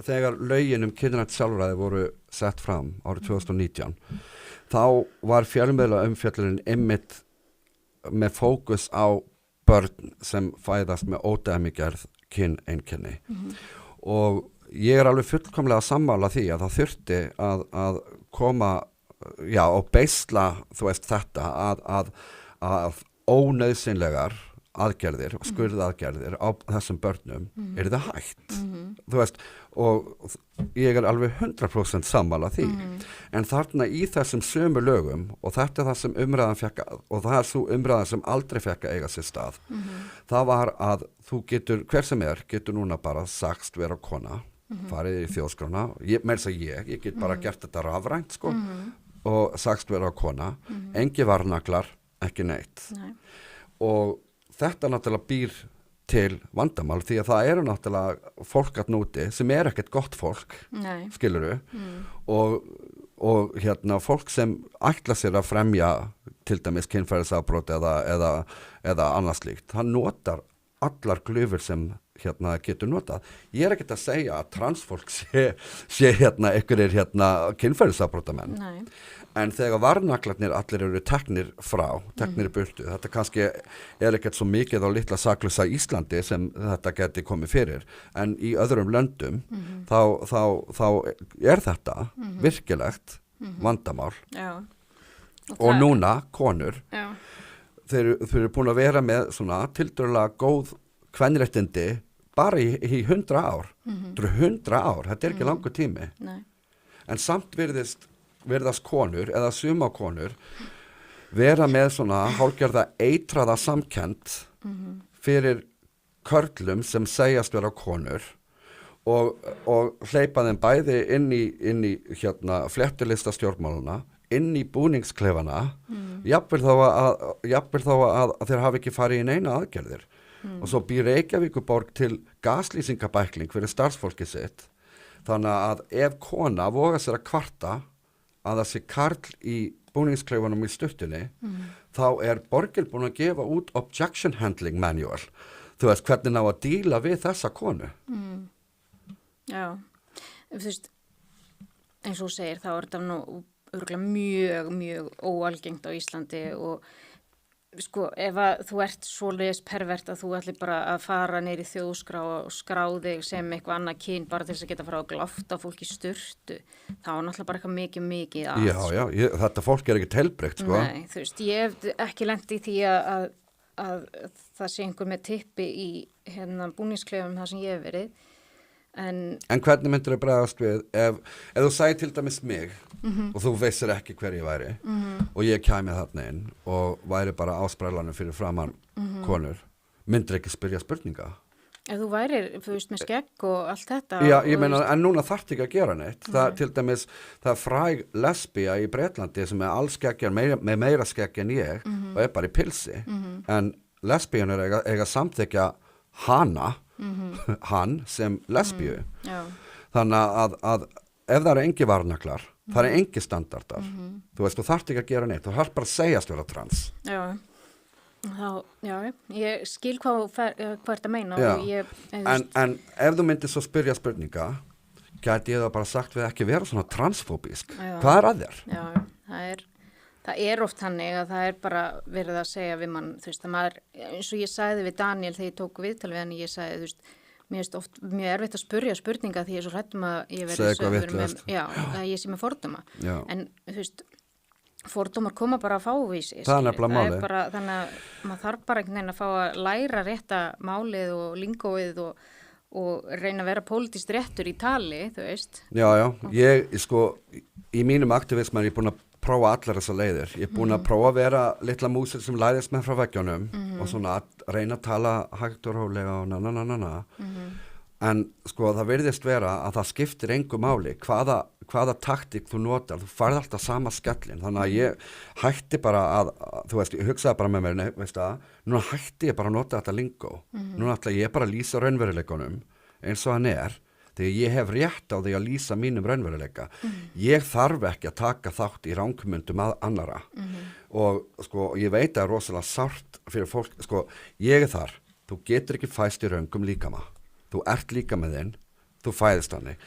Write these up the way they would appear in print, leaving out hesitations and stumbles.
þegar lögin kynrænt sjálfræði voru sett fram árið 2019 þá var fjölmiðla umfjöllunin einmitt með fókus á börn sem fæðast með ódæmigerð kyneinkenni og ég alveg fullkomlega sammála því að það þurfti að koma og beisla þú veist þetta að ónauðsynlegar aðgerðir og skurðaðgerðir á þessum börnum það hægt þú veist og ég alveg 100% sammála því en þarna í þessum sömu lögum og þetta það sem umræðan fekk og það svo umræðan sem aldrei fekk að eiga sér stað það var að þú getur, hver sem getur núna bara sagst vera kona farið í þjóðskrána ég get bara gert þetta rafrænt sko og sagst vera kona engi varnaglar, ekki neitt og þetta náttúrulega býr til vandamál því að það eru náttúrulega fólk að núti sem ekkert gott fólk skilurðu og hérna fólk sem ætla sér að fremja til dæmis kynferðisafbrot eða annað slíkt það notar allar glufur sem hérna getur notað. Ég ekkert að segja að transfólk sé hérna einhverjir hérna kynferðisafbrotamenn en þegar varnaglarnir allir eru teknir í burtu, þetta kannski ekkert svo mikið á litla saklausa Íslandi sem þetta geti komið fyrir en í öðrum löndum þá þetta virkilegt vandamál og núna konur þeir eru búin að vera með svona tiltölulega góð kvenréttindi bara í 100 ár 100 ár, þetta ekki langur tími en samt virðast konur eða suma konur vera með svona hálfgerða eitraða samkennd fyrir körlum sem segjast vera konur og hleypa þeim bæði inn í hérna fléttilista stjórnmáluna inn í búningsklefana jafnvel þá að þeir hafi ekki farið í neina aðgerðir og svo býr Reykjavíkurborg til gaslýsingabækling fyrir starfsfólki sitt þannig að ef kona vogar sér að kvarta að það sé karl í búningskleifunum í stuttunni þá borgin búin að gefa út objection handling manual þú veist hvernig ná að díla við þessa konu Já þú veist eins og þú segir þá þetta nú örugglega mjög óalgengt á Íslandi og sko, ef að þú ert svoleiðis pervert að þú ætlir bara að fara niður í þjóðskrá og skrá þig sem eitthvað annað kyn bara til þess að geta fara að glofta fólk í sturtu, þá náttúrulega bara eitthvað mikið að. Já, þetta fólk ekki helbreygt, sko. Nei, þú veist, ég hef ekki lent í því að það sé einhver með tippi í búningsklefum þar sem ég hef verið. En hvernig myndir þau bregðast við ef þú sæði til dæmis mig og þú veissir ekki hver ég væri og ég kæmi þarna inn og væri bara á sprellanum fyrir framan konur, myndir ekki spyrja spurninga? Ef þú værir, þú veist, með skegg og allt þetta. Já, ég meina, en núna þarf ekki að gera neitt. Það til dæmis, það fræg lesbía í Bretlandi sem allskeggjar með meira skegg en ég og bara í pilsi. En lesbíunir eiga samþykja hana hann sem lesbíu þannig að ef það engi varnaglar það engi standardar þú veist, þú þarft ekki að gera neitt þú þarft bara að segjast vera trans ég skil hvað þetta meina en ef þú myndir svo spyrja spurninga gæti ég það bara sagt við ekki vera svona transfóbísk hvað að þér? Það oft þannig að það bara verið að segja við mann, þú veist, að maður, eins og ég sagði við Daniel þegar ég tók viðtal við hann, ég sagði, þú veist, mér finnst oft mjög erfitt að spurja spurninga því ég svo hrædd að ég verið sögur með, að ég sé með fordóma. En, þú veist, fordómar koma bara að fávísi. Það er nefnilega málið. Þannig að maður þarf bara einhvern veginn að fá að læra rétta málið og lingóið og reyna að vera pólitískt réttur í tali, þú veist. Já, ég, sko, í mínum aktivism ég búin að prófa allar þessar leiðir. Ég búin að prófa að vera litla músir sem læðist með frá veggjónum og svona að reyna að tala hægt og rólega og En sko það virðist vera að það skiptir engu máli hvaða taktík þú notar. Þú farð alltaf sama skellin. Þannig að ég hætti bara að, þú veist, ég hugsaði bara með mér, veist það, núna hætti ég bara að nota þetta lingó. Núna ætla ég bara að lýsa raunveruleikunum eins og hann þegar ég hef rétt á því að lýsa mínum raunveruleika. Ég þarf ekki að taka þátt í rangmyndum að annara. Og sko, ég veit að rosalega sárt fyrir fólk, sko, ég þar, þú getur ekki fæst í röngum líkama. Þú ert líka með þinn, þú fæðist þannig.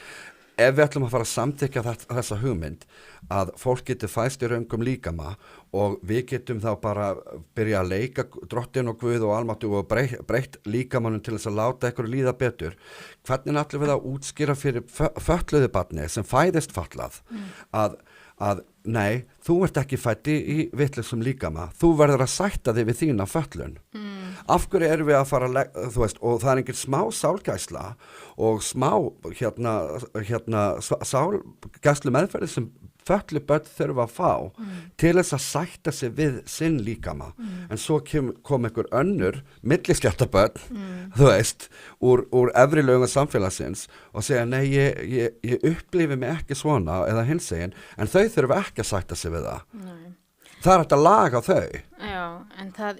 Ef við ætlum að fara að samþykja þessa hugmynd að fólk getur fæðst í röngum líkama og við getum þá bara byrja að leika drottin og Guð og almáttu og breytt líkamannum til þess að láta ykkur líða betur, hvernig ætlum við að útskýra fyrir fötluðu barni sem fæðist fatlað að nei, þú ert ekki fætt í vitlausum líkama, þú verður að sætta þig við þína fötlun. Af hverju erum við að fara þú veist, og það er einhver smá sálgæsla og smá sálgæslu meðferði sem fötlu börn þurfa að fá til þess að sætta sig við sinn líkama. En svo kom einhver önnur milliskjáttabörn, þú veist, úr efri lögum samfélagsins og segja, nei, ég upplifi mig ekki svona eða hinsegin, en þau þurfa ekki að sætta sig við það. Nei. Það er hægt að laga þau. Já, en það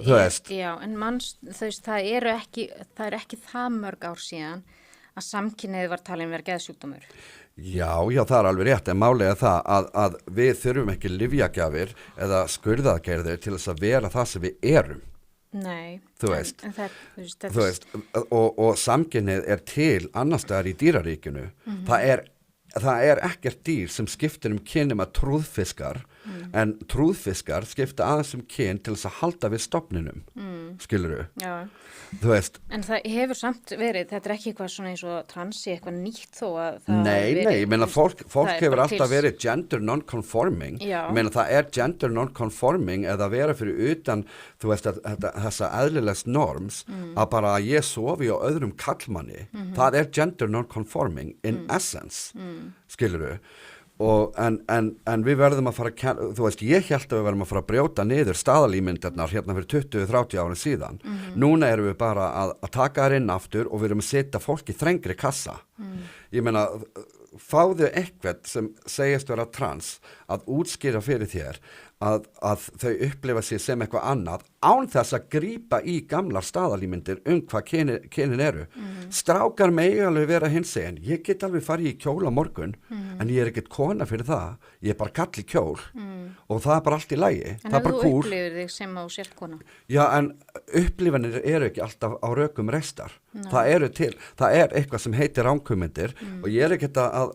er ekki það mörg ár síðan að samkynhneigð var talin vera geðsjúkdómur. Já, það er alveg rétt, en málið er það að við þurfum ekki lyfjagjafir eða skurðaðgerðir til þess að vera það sem við erum. Nei, þú veist, og samkynhneigð er til annars staðar í dýraríkinu. Það er ekkert dýr sem skiptir kyn nema trúðfiskar, en trúðfiskar skipta aðeins kyn til þess að halda við stofninum, skilurðu? Já. Þú veist. En það hefur samt verið, þetta er ekki eitthvað svona eins og transi, eitthvað nýtt þó að það Nei, ég meina fólk hefur alltaf verið gender non-conforming. Já. Ég meina það er gender non-conforming eða vera fyrir utan, þú veist, þessa eðlilegs norms, að bara ég sofi á öðrum kallmanni. Það er gender non-conforming in essence. Skilurðu? En við verðum að fara að þú veist, ég held að við verðum að fara að brjóta niður staðalímyndirnar hérna fyrir 20-30 ára síðan. Núna erum við bara að taka þær inn aftur og við erum að setja fólk í þrengri kassa. Ég meina, fáðu eitthvað sem segist vera trans að útskýra fyrir þér að þau upplifa sig sem eitthvað annað án þess að grípa í gamlar staðalímyndir hvað kynin eru. Strákar megi alveg vera hinsegin, ég get alveg farið í kjól á morgun en ég er ekkert kona fyrir það, ég er bara kall í kjól og það er bara allt í lagi. En ef þú upplifir þig sem á sér kona? Já, en upplifanir eru ekki alltaf á rökum reistar. Það er eitthvað sem heitir ranghumindir og ég er ekkert að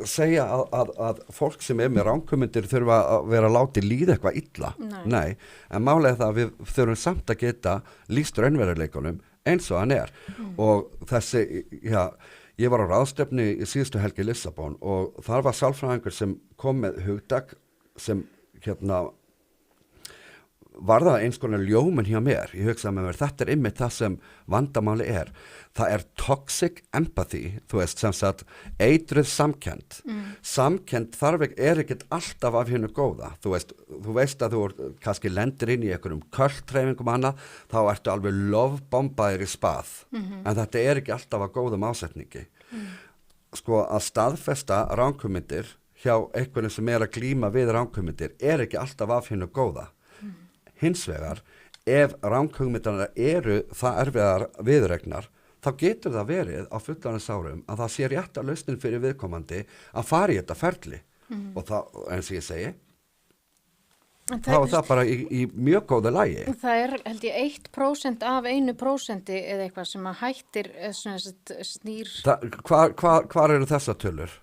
segja að fólk sem er með ranghumindir þurfa að vera látið líða eitthvað illa. Nei, en málega það að við þurfum samt að geta lýst raunveruleikunum eins og hann er. Og þessi, ég var á ráðstefnu í síðustu helgi í Lissabon og þar var sálfræðingur sem kom með hugtak sem var það eins konar ljóminn hjá mér. Ég hugsaði með mér, þetta er einmitt það sem vandamáli er. Það er toxic empathy, þú veist, sem sagt eitruð samkennd. Samkennd er ekkert alltaf af hennu góða. Þú veist að þú kannski lendir inn í einhverjum kulthreyfingum annað, þá ertu alveg lofbombaðir í spað. En þetta er ekki alltaf að góðum ásetningi. Sko, að staðfesta ranghugmyndir hjá einhverjum sem er að glíma við ranghugmyndir er ekki alltaf af hennu góða. Hins vegar, ef ranghugmyndarnar eru það erfiðar viðuregnar, þá getur það verið á fullanins árum að það sé rétta lausnin fyrir viðkomandi að fara í þetta ferli. Og það, eins og ég segi, þá er það bara í mjög góðu lagi. Það er, held ég, 1% af 1% eða eitthvað sem að hættir snýr. Hvar eru þessa tölur?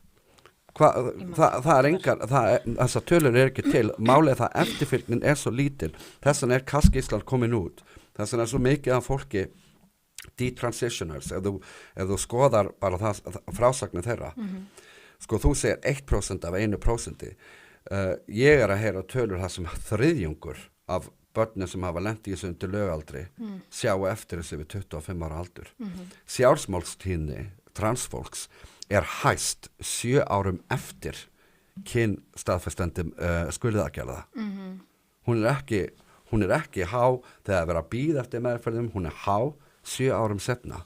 Þessar tölur er ekki til. Málið það eftirfylgnin er svo lítil. Þessan er Kaskíslar komin út. Þessan er svo mikið af fólki detransitioners, ef þú skoðar bara frásagnir þeirra. Sko, þú segir 1% af 1%. Ég er að heyra tölur það sem þriðjungur af börnum sem hafa lent í þessu undir lögaldri sjáu eftir þessu við 25 ára aldur. Sjálfsmálstíðni transfólks er hæst 7 árum eftir kynstaðfestandi skurðaðgerða. Hún er ekki há þegar það er verið að bíða eftir meðferðum, hún er há 7 árum setna.